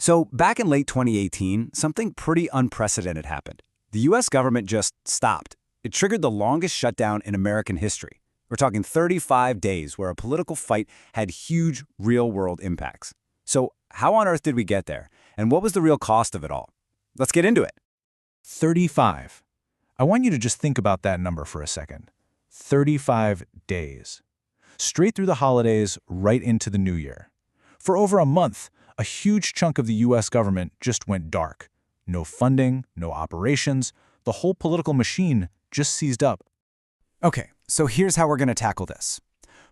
So back in late 2018, something pretty unprecedented happened. The US government just stopped. It triggered the longest shutdown in American history. We're talking 35 days where a political fight had huge real-world impacts. So how on earth did we get there? And what was the real cost of it all? Let's get into it. 35. I want you to just think about that number for a second. 35 days. Straight through the holidays, right into the new year. For over a month, a huge chunk of the US government just went dark. No funding, no operations, the whole political machine just seized up. Okay, so here's how we're going to tackle this.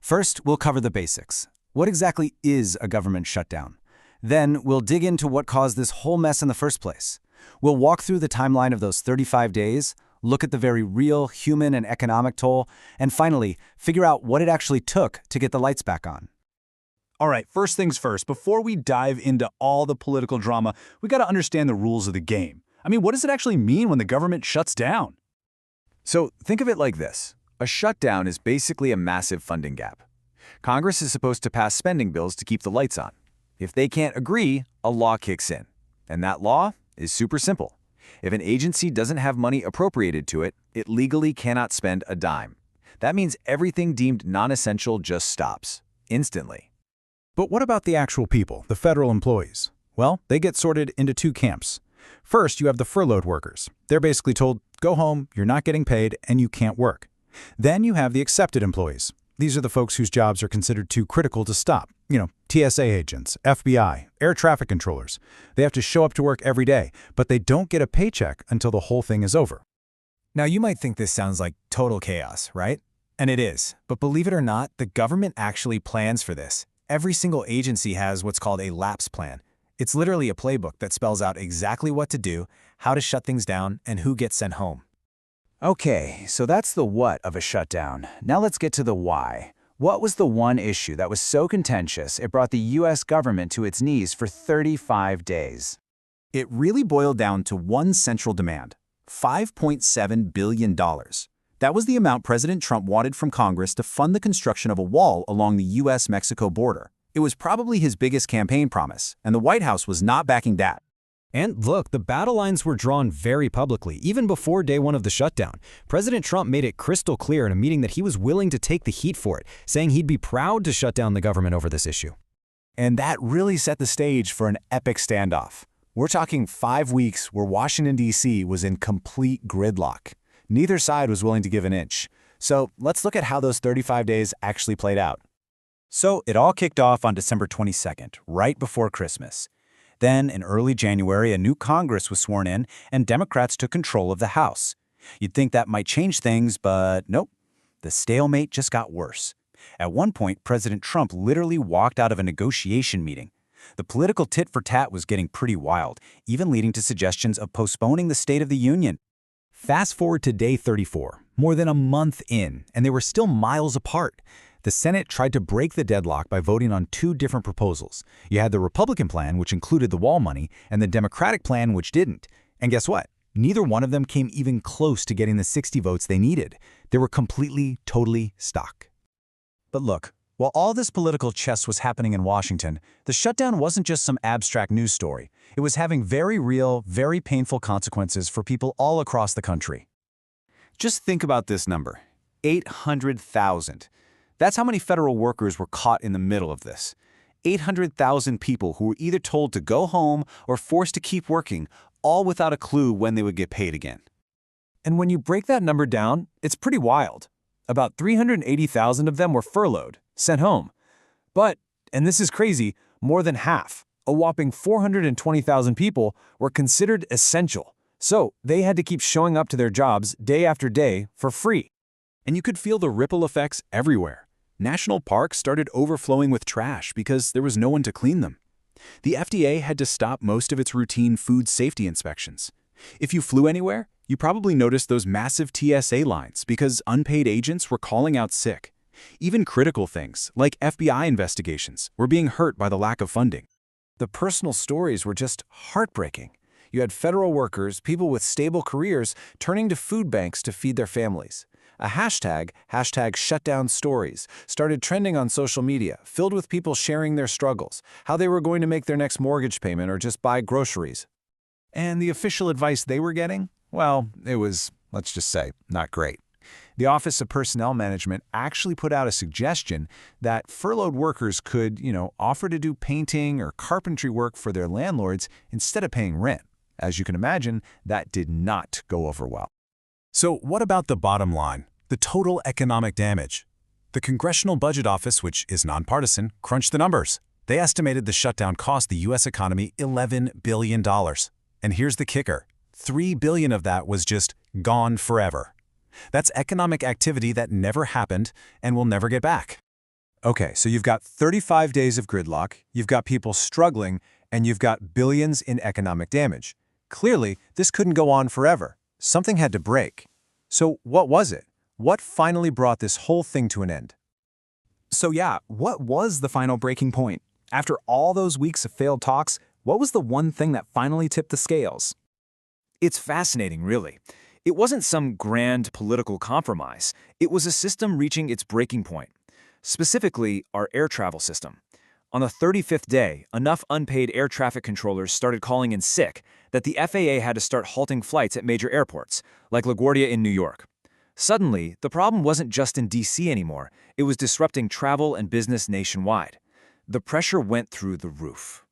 First, we'll cover the basics. What exactly is a government shutdown? Then we'll dig into what caused this whole mess in the first place. We'll walk through the timeline of those 35 days, look at the very real human and economic toll, and finally, figure out what it actually took to get the lights back on. All right, first things first, before we dive into all the political drama, we got to understand the rules of the game. I mean, what does it actually mean when the government shuts down? So think of it like this. A shutdown is basically a massive funding gap. Congress is supposed to pass spending bills to keep the lights on. If they can't agree, a law kicks in. And that law is super simple. If an agency doesn't have money appropriated to it, it legally cannot spend a dime. That means everything deemed non-essential just stops, instantly. But what about the actual people, the federal employees? Well, they get sorted into two camps. First, you have the furloughed workers. They're basically told, go home, you're not getting paid, and you can't work. Then you have the accepted employees. These are the folks whose jobs are considered too critical to stop. TSA agents, FBI, air traffic controllers. They have to show up to work every day, but they don't get a paycheck until the whole thing is over. Now, you might think this sounds like total chaos, right? And it is. But believe it or not, the government actually plans for this. Every single agency has what's called a lapse plan. It's literally a playbook that spells out exactly what to do, how to shut things down, and who gets sent home. Okay, so that's the what of a shutdown. Now let's get to the why. What was the one issue that was so contentious it brought the US government to its knees for 35 days? It really boiled down to one central demand: $5.7 billion. That was the amount President Trump wanted from Congress to fund the construction of a wall along the US-Mexico border. It was probably his biggest campaign promise, and the White House was not backing that. And look, the battle lines were drawn very publicly, even before day one of the shutdown. President Trump made it crystal clear in a meeting that he was willing to take the heat for it, saying he'd be proud to shut down the government over this issue. And that really set the stage for an epic standoff. We're talking 5 weeks where Washington, D.C. was in complete gridlock. Neither side was willing to give an inch. So let's look at how those 35 days actually played out. So it all kicked off on December 22nd, right before Christmas. Then, in early January, a new Congress was sworn in, and Democrats took control of the House. You'd think that might change things, but nope. The stalemate just got worse. At one point, President Trump literally walked out of a negotiation meeting. The political tit-for-tat was getting pretty wild, even leading to suggestions of postponing the State of the Union. Fast forward to day 34, more than a month in, and they were still miles apart. The Senate tried to break the deadlock by voting on two different proposals. You had the Republican plan, which included the wall money, and the Democratic plan, which didn't. And guess what? Neither one of them came even close to getting the 60 votes they needed. They were completely, totally stuck. But look, while all this political chess was happening in Washington, the shutdown wasn't just some abstract news story. It was having very real, very painful consequences for people all across the country. Just think about this number: 800,000. That's how many federal workers were caught in the middle of this. 800,000 people who were either told to go home or forced to keep working, all without a clue when they would get paid again. And when you break that number down, it's pretty wild. About 380,000 of them were furloughed, sent home. But, and this is crazy, more than half, a whopping 420,000 people, were considered essential. So they had to keep showing up to their jobs day after day for free. And you could feel the ripple effects everywhere. National parks started overflowing with trash because there was no one to clean them. The FDA had to stop most of its routine food safety inspections. If you flew anywhere, you probably noticed those massive TSA lines because unpaid agents were calling out sick. Even critical things, like FBI investigations, were being hurt by the lack of funding. The personal stories were just heartbreaking. You had federal workers, people with stable careers, turning to food banks to feed their families. A hashtag #shutdown stories, started trending on social media, filled with people sharing their struggles, how they were going to make their next mortgage payment or just buy groceries. And the official advice they were getting? Well, it was, let's just say, not great. The Office of Personnel Management actually put out a suggestion that furloughed workers could, offer to do painting or carpentry work for their landlords instead of paying rent. As you can imagine, that did not go over well. So what about the bottom line, the total economic damage? The Congressional Budget Office, which is nonpartisan, crunched the numbers. They estimated the shutdown cost the U.S. economy $11 billion. And here's the kicker. $3 billion of that was just gone forever. That's economic activity that never happened and will never get back. Okay, so you've got 35 days of gridlock, you've got people struggling, and you've got billions in economic damage. Clearly, this couldn't go on forever. Something had to break. So what was it? What finally brought this whole thing to an end? So yeah, what was the final breaking point? After all those weeks of failed talks, what was the one thing that finally tipped the scales? It's fascinating, really. It wasn't some grand political compromise. It was a system reaching its breaking point. Specifically, our air travel system. On the 35th day, enough unpaid air traffic controllers started calling in sick that the FAA had to start halting flights at major airports, like LaGuardia in New York. Suddenly, the problem wasn't just in D.C. anymore. It was disrupting travel and business nationwide. The pressure went through the roof.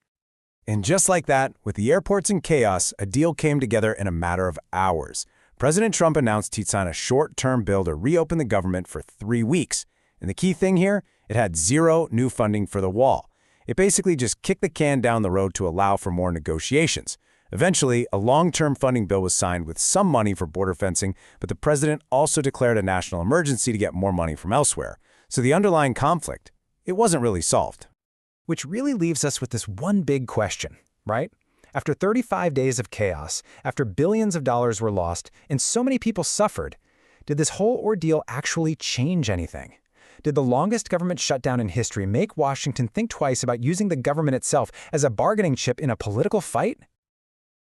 And just like that, with the airports in chaos, a deal came together in a matter of hours. President Trump announced he'd sign a short-term bill to reopen the government for 3 weeks. And the key thing here, it had zero new funding for the wall. It basically just kicked the can down the road to allow for more negotiations. Eventually, a long-term funding bill was signed with some money for border fencing, but the president also declared a national emergency to get more money from elsewhere. So the underlying conflict, it wasn't really solved. Which really leaves us with this one big question, right? After 35 days of chaos, after billions of dollars were lost, and so many people suffered, did this whole ordeal actually change anything? Did the longest government shutdown in history make Washington think twice about using the government itself as a bargaining chip in a political fight?